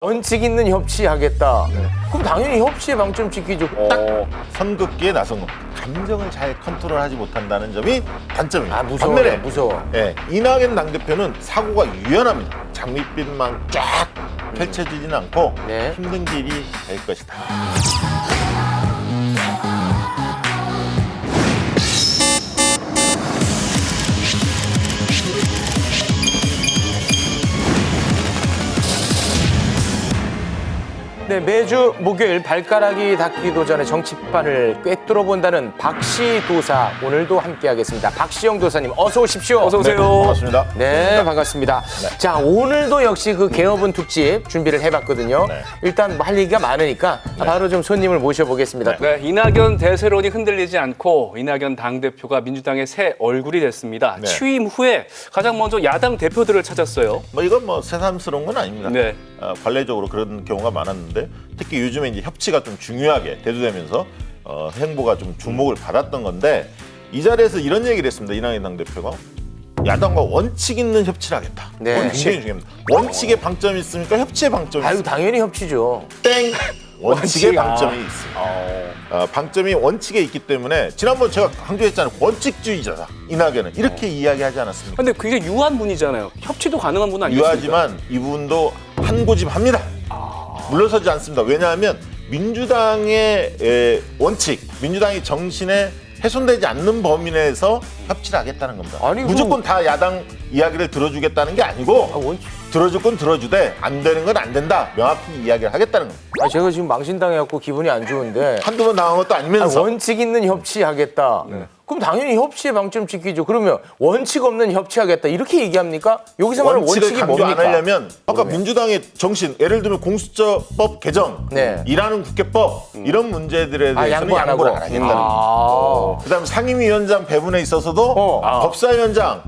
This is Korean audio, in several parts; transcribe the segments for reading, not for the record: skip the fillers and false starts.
원칙 있는 협치하겠다. 그럼 당연히 협치의 방점 지키죠. 딱. 선긋기에 나선 겁니다. 감정을 잘 컨트롤하지 못한다는 점이 단점입니다. 무서워. 반면에 무서워. 예, 이낙연 당대표는 사고가 유연합니다. 장밋빛만 쫙 펼쳐지지는 않고 네. 힘든 길이 될 것이다. 네, 매주 목요일 발가락이 닿기도 전에 정치판을 꿰뚫어 본다는 박씨 도사 오늘도 함께하겠습니다. 박시영 도사님 어서 오십시오. 어서 오세요. 네, 반갑습니다. 네, 반갑습니다. 자, 오늘도 역시 그 개업은 특집 준비를 해봤거든요. 네. 일단 뭐 할 얘기가 많으니까 바로 좀 손님을 모셔보겠습니다. 네, 이낙연 대세론이 흔들리지 않고 이낙연 당대표가 민주당의 새 얼굴이 됐습니다. 네. 취임 후에 가장 먼저 야당 대표들을 찾았어요. 이건 새삼스러운 건 아닙니다. 네. 관례적으로 그런 경우가 많았는데 특히 요즘에 이제 협치가 좀 중요하게 대두되면서 행보가 좀 주목을 받았던 건데 이 자리에서 이런 얘기를 했습니다. 이낙연 당대표가 야당과 원칙 있는 협치를 하겠다. 네. 그건 굉장히 중요합니다. 원칙의 방점이 있습니까? 협치의 방점이 아유, 있습니까? 당연히 협치죠. 땡! 원칙의 원칙. 방점이 있습니다. 방점이 원칙에 있기 때문에 지난번 제가 강조했잖아요. 원칙주의자다. 이낙연은 이렇게 이야기하지 않았습니까? 근데 그게 유한 분이잖아요. 협치도 가능한 분 아니겠습니까? 유하지만 이분도 한 고집합니다. 물러서지 않습니다. 왜냐하면 민주당의 원칙, 민주당의 정신에 훼손되지 않는 범위 내에서 협치를 하겠다는 겁니다. 아니, 무조건 다 야당 이야기를 들어주겠다는 게 아니고 원칙. 들어줄 건 들어주되 안 되는 건 안 된다. 명확히 이야기를 하겠다는 겁니다. 제가 지금 망신당해갖고 기분이 안 좋은데 한두 번 나온 것도 아니면서 원칙 있는 협치하겠다. 그럼 당연히 협치의 방점 지키죠. 그러면 원칙 없는 협치하겠다 이렇게 얘기합니까? 여기서 말하는 원칙을 원칙이 강조 뭡니까? 안 하려면 아까 민주당의 정신, 예를 들면 공수처법 개정, 네. 일하는 국회법 이런 문제들에 대해서는 양보 안 양보를 하고. 안 하겠다는 겁니다. 그다음 상임위원장 배분에 있어서도 법사위원장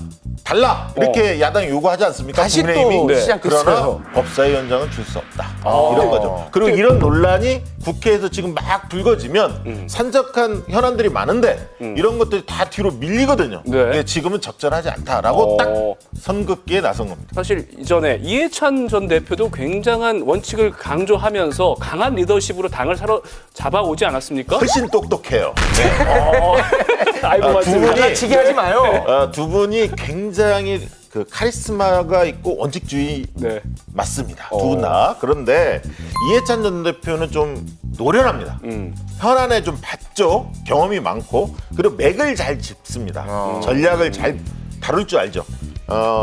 달라 이렇게 야당이 요구하지 않습니까? 다시 국민의힘이. 또 시작됐어요. 그러나 법사위원장은 줄 수 없다. 이런 거죠. 그리고 이런 논란이 국회에서 지금 막 불거지면 산적한 현안들이 많은데 이런 것들이 다 뒤로 밀리거든요. 네. 근데 지금은 적절하지 않다라고 딱 선긋기에 나선 겁니다. 사실 이전에 이해찬 전 대표도 굉장한 원칙을 강조하면서 강한 리더십으로 당을 잡아오지 않았습니까? 훨씬 똑똑해요. 아이고 두 맞습니다. 분이 장난치게 하지 마요. 두 분이 굉장히 그 카리스마가 있고 원칙주의 네. 맞습니다. 두 분 다. 그런데 이해찬 전 대표는 좀 노련합니다. 현안에 좀 봤죠. 경험이 많고 그리고 맥을 잘 짚습니다. 전략을 잘 다룰 줄 알죠.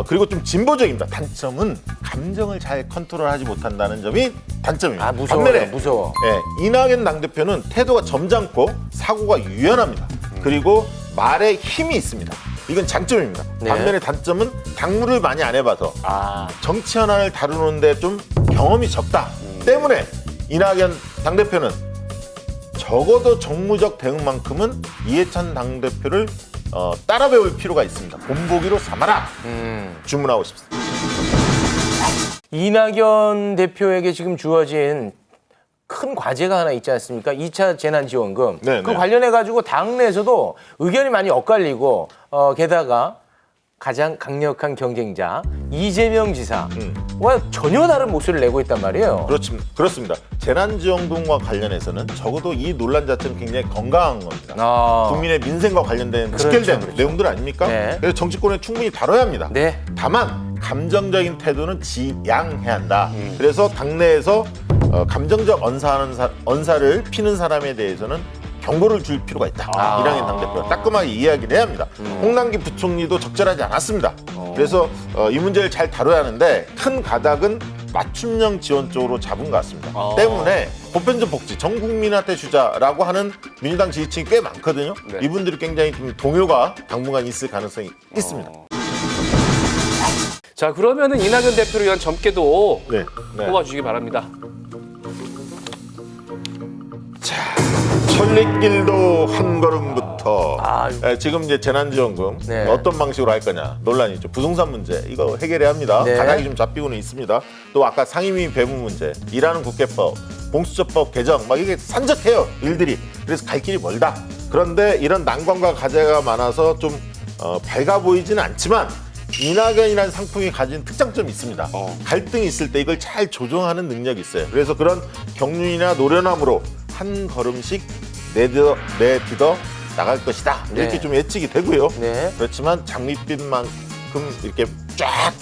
그리고 좀 진보적입니다. 단점은 감정을 잘 컨트롤하지 못한다는 점이 단점입니다. 무서워요. 반면에 무서워. 이낙연 당대표는 태도가 점잖고 사고가 유연합니다. 그리고 말에 힘이 있습니다. 이건 장점입니다. 네. 반면에 단점은 당무를 많이 안 해봐서 정치 현안을 다루는데 좀 경험이 적다 때문에 이낙연 당대표는 적어도 정무적 대응만큼은 이해찬 당대표를 따라 배울 필요가 있습니다. 본보기로 삼아라 주문하고 싶습니다. 이낙연 대표에게 지금 주어진 큰 과제가 하나 있지 않습니까? 2차 재난지원금. 네, 그 네. 관련해가지고 당내에서도 의견이 많이 엇갈리고 게다가 가장 강력한 경쟁자 이재명 지사와 전혀 다른 목소리를 내고 있단 말이에요. 그렇습니다. 재난지원금과 관련해서는 적어도 이 논란 자체는 굉장히 건강한 겁니다. 국민의 민생과 관련된 직결된 내용들 아닙니까? 네. 그래서 정치권에 충분히 다뤄야 합니다. 네. 다만 감정적인 태도는 지양해야 한다. 그래서 당내에서 감정적 언사를 피는 사람에 대해서는 경고를 줄 필요가 있다. 이낙연 당대표가 따끔하게 이야기를 해야 합니다. 홍남기 부총리도 적절하지 않았습니다. 그래서 이 문제를 잘 다뤄야 하는데 큰 가닥은 맞춤형 지원 쪽으로 잡은 것 같습니다. 때문에 보편적 복지, 전 국민한테 주자라고 하는 민주당 지지층이 꽤 많거든요. 네. 이분들이 굉장히 좀 동요가 당분간 있을 가능성이 있습니다. 자, 그러면은 이낙연 대표를 위한 점괘도 네. 뽑아주시기 바랍니다. 천리길도 한 걸음부터 아, 지금 이제 재난지원금 네. 어떤 방식으로 할 거냐 논란이 있죠. 부동산 문제 이거 해결해야 합니다. 네. 가닥이 좀 잡히고는 있습니다. 또 아까 상임위 배분 문제, 일하는 국회법, 공수처법 개정 막 이게 산적해요 일들이. 그래서 갈 길이 멀다. 그런데 이런 난관과 과제가 많아서 좀 밝아 보이지는 않지만 이낙연이라는 상품이 가진 특장점이 있습니다. 갈등이 있을 때 이걸 잘 조정하는 능력이 있어요. 그래서 그런 경륜이나 노련함으로 한 걸음씩 내딛어 나갈 것이다. 이렇게 네. 좀 예측이 되고요. 네. 그렇지만 장밋빛만큼 이렇게 쫙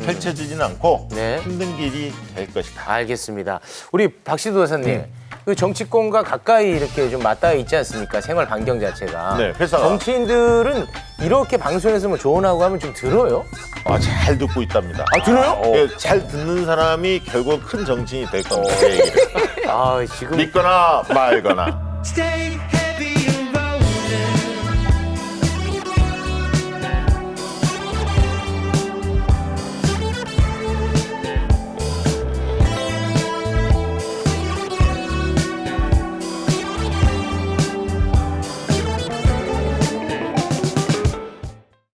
펼쳐지지는 않고 네. 힘든 길이 될 것이다. 알겠습니다. 우리 박시도 도사님, 그 정치권과 가까이 이렇게 좀 맞닿아 있지 않습니까? 생활 반경 자체가. 네, 회사가. 정치인들은 이렇게 방송에서 뭐 조언하고 하면 좀 들어요? 잘 듣고 있답니다. 아, 들어요? 잘 듣는 사람이 결국 큰 정치인이 될 겁니다. 제 얘기를. 아, 지금 믿거나 말거나. Stay